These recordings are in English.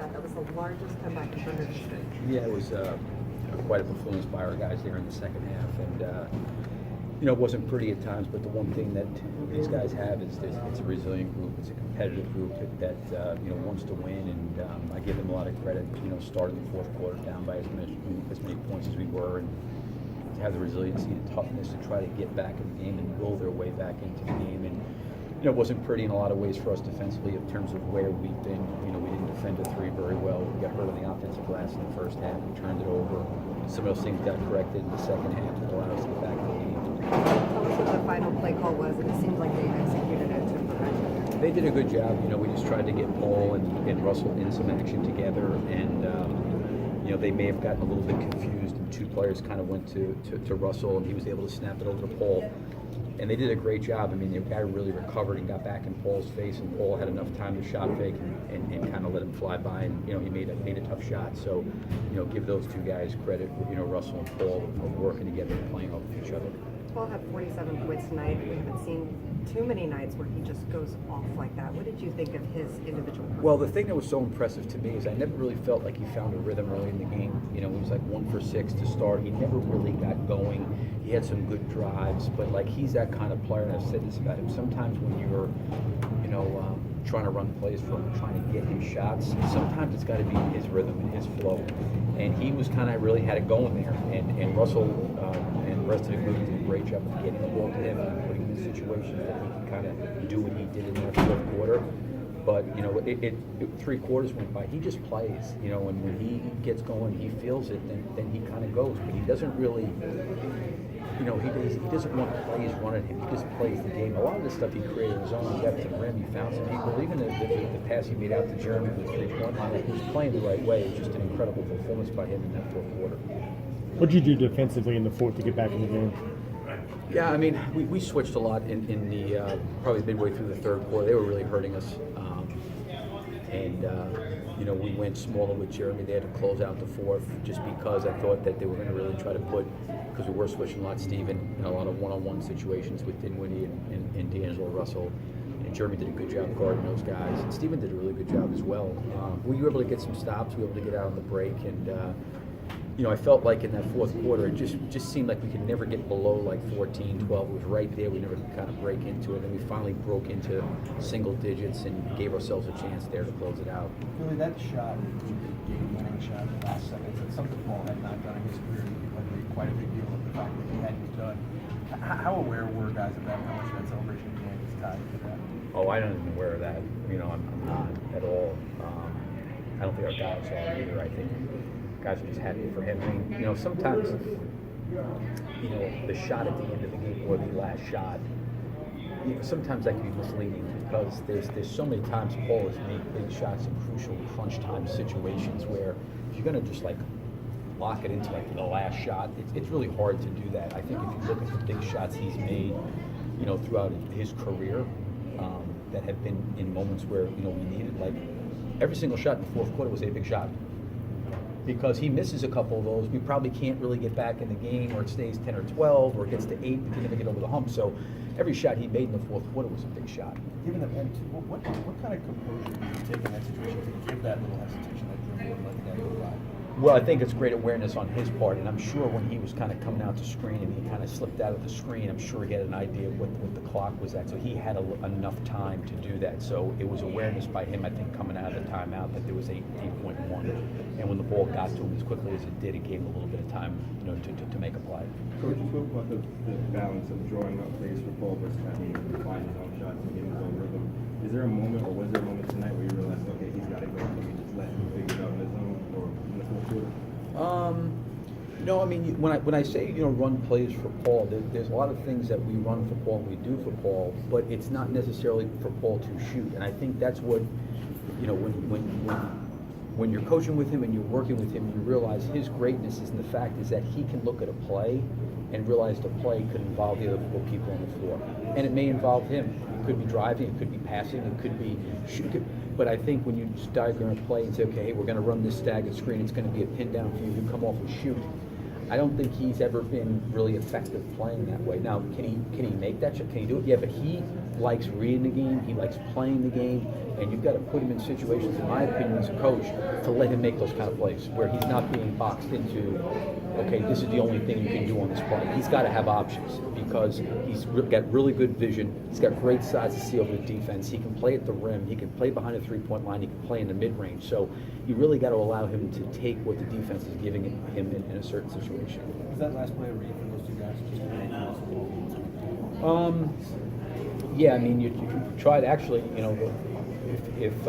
That was the largest comeback in Thunder history. Yeah, it was quite a performance by our guys there in the second half, and it wasn't pretty at times. But the one thing that these guys have is it's a resilient group. It's a competitive group that wants to win, and I give them a lot of credit. Starting the fourth quarter down by as many points as we were, and to have the resiliency and toughness to try to get back in the game and will their way back into the game. And it wasn't pretty in a lot of ways for us defensively in terms of where we've been. We didn't defend a three very well. We got hurt on the offensive glass in the first half. We turned it over. Some of those things got corrected in the second half to allow us to get back in the game. Tell us what the final play call was, and it seemed like they executed it to perfection. They did a good job. We just tried to get Paul and Russell in some action together, and they may have gotten a little bit confused, and two players kind of went to Russell, and he was able to snap it over to Paul. And they did a great job. The guy really recovered and got back in Paul's face, and Paul had enough time to shot fake and kind of let him fly by, and he made a tough shot. So, give those two guys credit. Russell and Paul of working together and playing off of each other. Paul had 47 points tonight. We haven't seen too many nights where he just goes off like that. What did you think of his individual performance? Well, the thing that was so impressive to me is I never really felt like he found a rhythm early in the game. He was like 1 for 6 to start. He never really got going. He had some good drives, but he's that kind of player, and I've said this about him. Sometimes when you're, trying to run plays for him, trying to get him shots, sometimes it's got to be his rhythm and his flow. And he was kind of really had it going there. And Russell and the rest of the group did a great job of getting the ball to him and putting him in situations that he could kind of do what he did in that fourth quarter. But, three quarters went by. He just plays, and when he gets going, he feels it, then he kind of goes. But he doesn't really, he doesn't want plays run at him. He just plays the game. A lot of the stuff he created on his own, he got to the rim, he found some people. Even the pass he made out to Jeremy with the three-point line, he was playing the right way. It was just an incredible performance by him in that fourth quarter. What did you do defensively in the fourth to get back in the game? Yeah, we switched a lot in the probably midway through the third quarter. They were really hurting us. We went smaller with Jeremy. They had to close out the fourth just because I thought that they were going to really try to put, because we were switching a lot, Steven, in a lot of one-on-one situations with Dinwiddie and D'Angelo Russell. And Jeremy did a good job guarding those guys. And Steven did a really good job as well. We were able to get some stops. We were able to get out on the break. And, I felt like in that fourth quarter, it just seemed like we could never get below 14, 12. It was right there. We never could kind of break into it. And we finally broke into single digits and gave ourselves a chance there to close it out. Billy, that shot, the game-winning shot in the last seconds, that's something Paul had not done in his career. He made quite a big deal of the fact that he hadn't done. How aware were guys of that? How much of that celebration game is tied to that? Oh, I don't even aware of that. I'm not at all. I don't think our guys are either. I think guys are just happy for him. Sometimes, the shot at the end of the game or the last shot, sometimes that can be misleading because there's so many times Paul has made big shots in crucial crunch time situations where if you're going to just lock it into the last shot, it's really hard to do that. I think if you look at the big shots he's made, throughout his career, that have been in moments where we needed, every single shot in the fourth quarter was a big shot. Because he misses a couple of those, we probably can't really get back in the game, or it stays 10 or 12, or it gets to 8, we can never get over the hump. So every shot he made in the fourth quarter was a big shot. Given that, what kind of composure do you take in that situation to give that little hesitation that Jeremy would let that go by? Well, I think it's great awareness on his part, and I'm sure when he was kind of coming out to screen and he kind of slipped out of the screen, I'm sure he had an idea of what the clock was at, so he had enough time to do that. So it was awareness by him, I think, coming out of the timeout that there was 8.1, and when the ball got to him as quickly as it did, it gave him a little bit of time, to make a play. Coach, you spoke about the balance of drawing up plays for Paul versus having to find his own shots and get his own rhythm. Is there a moment, or was there a moment tonight where you realized, okay, he's got it going, we just let him figure it out on his own, or in the fourth quarter? No, when I say run plays for Paul, there's a lot of things that we run for Paul, we do for Paul, but it's not necessarily for Paul to shoot. And I think that's what when you're coaching with him and you're working with him, you realize his greatness is in the fact is that he can look at a play and realize the play could involve the other 4 people on the floor, and it may involve him. It could be driving, it could be passing, it could be shooting. But I think when you just diagram a play and say, okay, hey, we're going to run this staggered screen, it's going to be a pin down for you to come off and shoot. I don't think he's ever been really effective playing that way. Now, can he make that shot? Can he do it? Yeah, but he likes reading the game, he likes playing the game, and you've got to put him in situations, in my opinion, as a coach, to let him make those kind of plays, where he's not being boxed into, okay, this is the only thing you can do on this play. He's got to have options, because he's got really good vision, he's got great size to see over the defense, he can play at the rim, he can play behind the three-point line, he can play in the mid-range, so you really got to allow him to take what the defense is giving him in a certain situation. Was that last play a read for those two guys? Yeah, I mean, you tried actually, if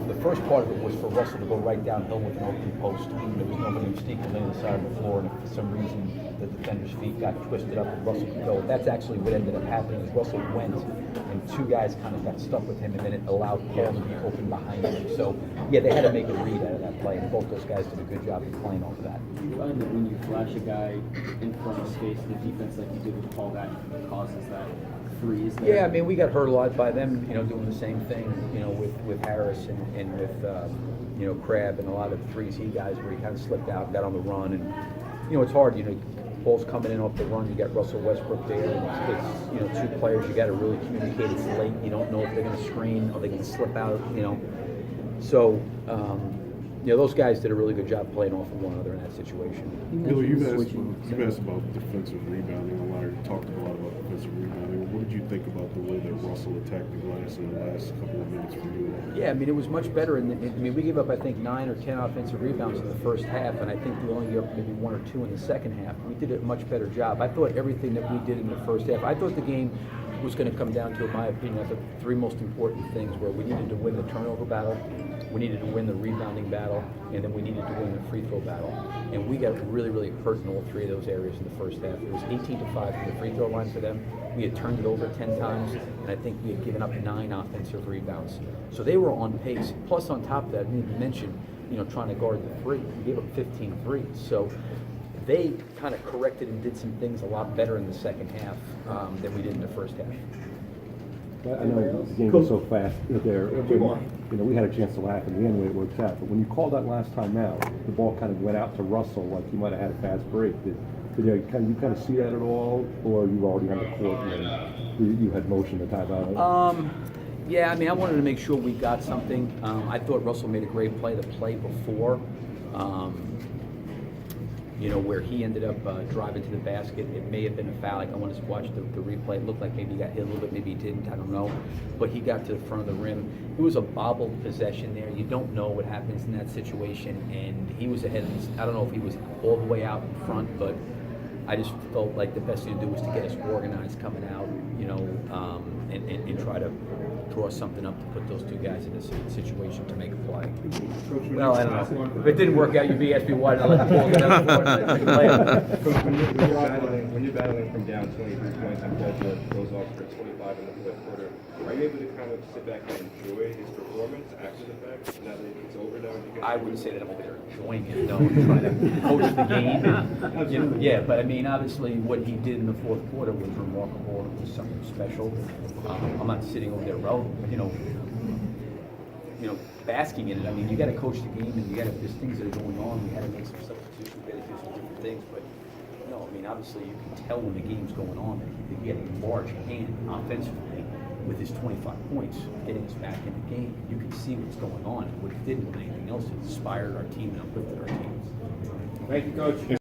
the first part of it was for Russell to go right downhill with an open post. There was nobody who was sneaking on the side of the floor, and if for some reason the defender's feet got twisted up and Russell could go. That's actually what ended up happening. Is Russell went, and two guys kind of got stuck with him, and then it allowed Paul to be open behind him. So, yeah, they had to make a read out of that play, and both those guys did a good job of playing off of that. You find that when you flash a guy in front of space in the defense like you did with Paul, that causes that freeze there? Yeah, I mean, we got hurt a lot by them, doing the same thing, with Harris and with, Crab and a lot of the 3C guys where he kind of slipped out, got on the run, and, it's hard, ball's coming in off the run, you got Russell Westbrook there, and it's two players, you got to really communicate, it's late, you don't know if they're going to screen, or they're going to slip out, So, those guys did a really good job playing off of one another in that situation. Billy, you've asked about defensive rebounding a lot, or talked a lot about defensive rebounding. What did you think about the way that Russell attacked the glass in the last couple of minutes for you? Yeah, I mean, it was much better. We gave up, I think, 9 or 10 offensive rebounds in the first half, and I think we only gave up maybe 1 or 2 in the second half. We did a much better job. I thought everything that we did in the first half, I thought the game was going to come down to, in my opinion, the 3 most important things were we needed to win the turnover battle, we needed to win the rebounding battle, and then we needed to win the free throw battle. And we got really, really hurt in all 3 of those areas in the first half. It was 18-5 from the free throw line for them. We had turned it over 10 times, and I think we had given up 9 offensive rebounds. So they were on pace. Plus, on top of that, I didn't even mention, trying to guard the 3. We gave up 15 threes. So they kind of corrected and did some things a lot better in the second half than we did in the first half. I know the game was so fast there. We had a chance to laugh in the end when it works out. But when you called that last time out, the ball kind of went out to Russell like he might have had a fast break. Did you kind of see that at all, or you were already on the court and you had motion to timeout? Yeah, I mean, I wanted to make sure we got something. I thought Russell made a great play the play before. Where he ended up driving to the basket. It may have been a foul. I wanted to watch the replay. It looked like maybe he got hit a little bit, maybe he didn't, I don't know. But he got to the front of the rim. It was a bobbled possession there. You don't know what happens in that situation. And he was ahead of us. I don't know if he was all the way out in front, but I just felt like the best thing to do was to get us organized coming out, and try to draw something up to put those 2 guys in a situation to make a play. Well, I don't know. If it didn't work out, you'd be asking me why did I let the ball get out of the court. Coach, when you're battling from down 23 points and Paul goes off for 25 in the fourth quarter, are you able to kind of sit back and enjoy his performance after the fact, now that it's over now? I wouldn't say that I'm over there enjoying it, no, I'm trying to coach the game. And, yeah, but I mean, obviously what he did in the fourth quarter was remarkable, and it was something special. I'm not sitting over there, basking in it. I mean, you got to coach the game, and there's things that are going on. We had to make some substitutions, we had to do some different things, but obviously you can tell when the game's going on that he had a large hand offensively with his 25 points, getting us back in the game. You can see what's going on. What it did more than anything else, it inspired our team and uplifted our team. Thank you, Coach.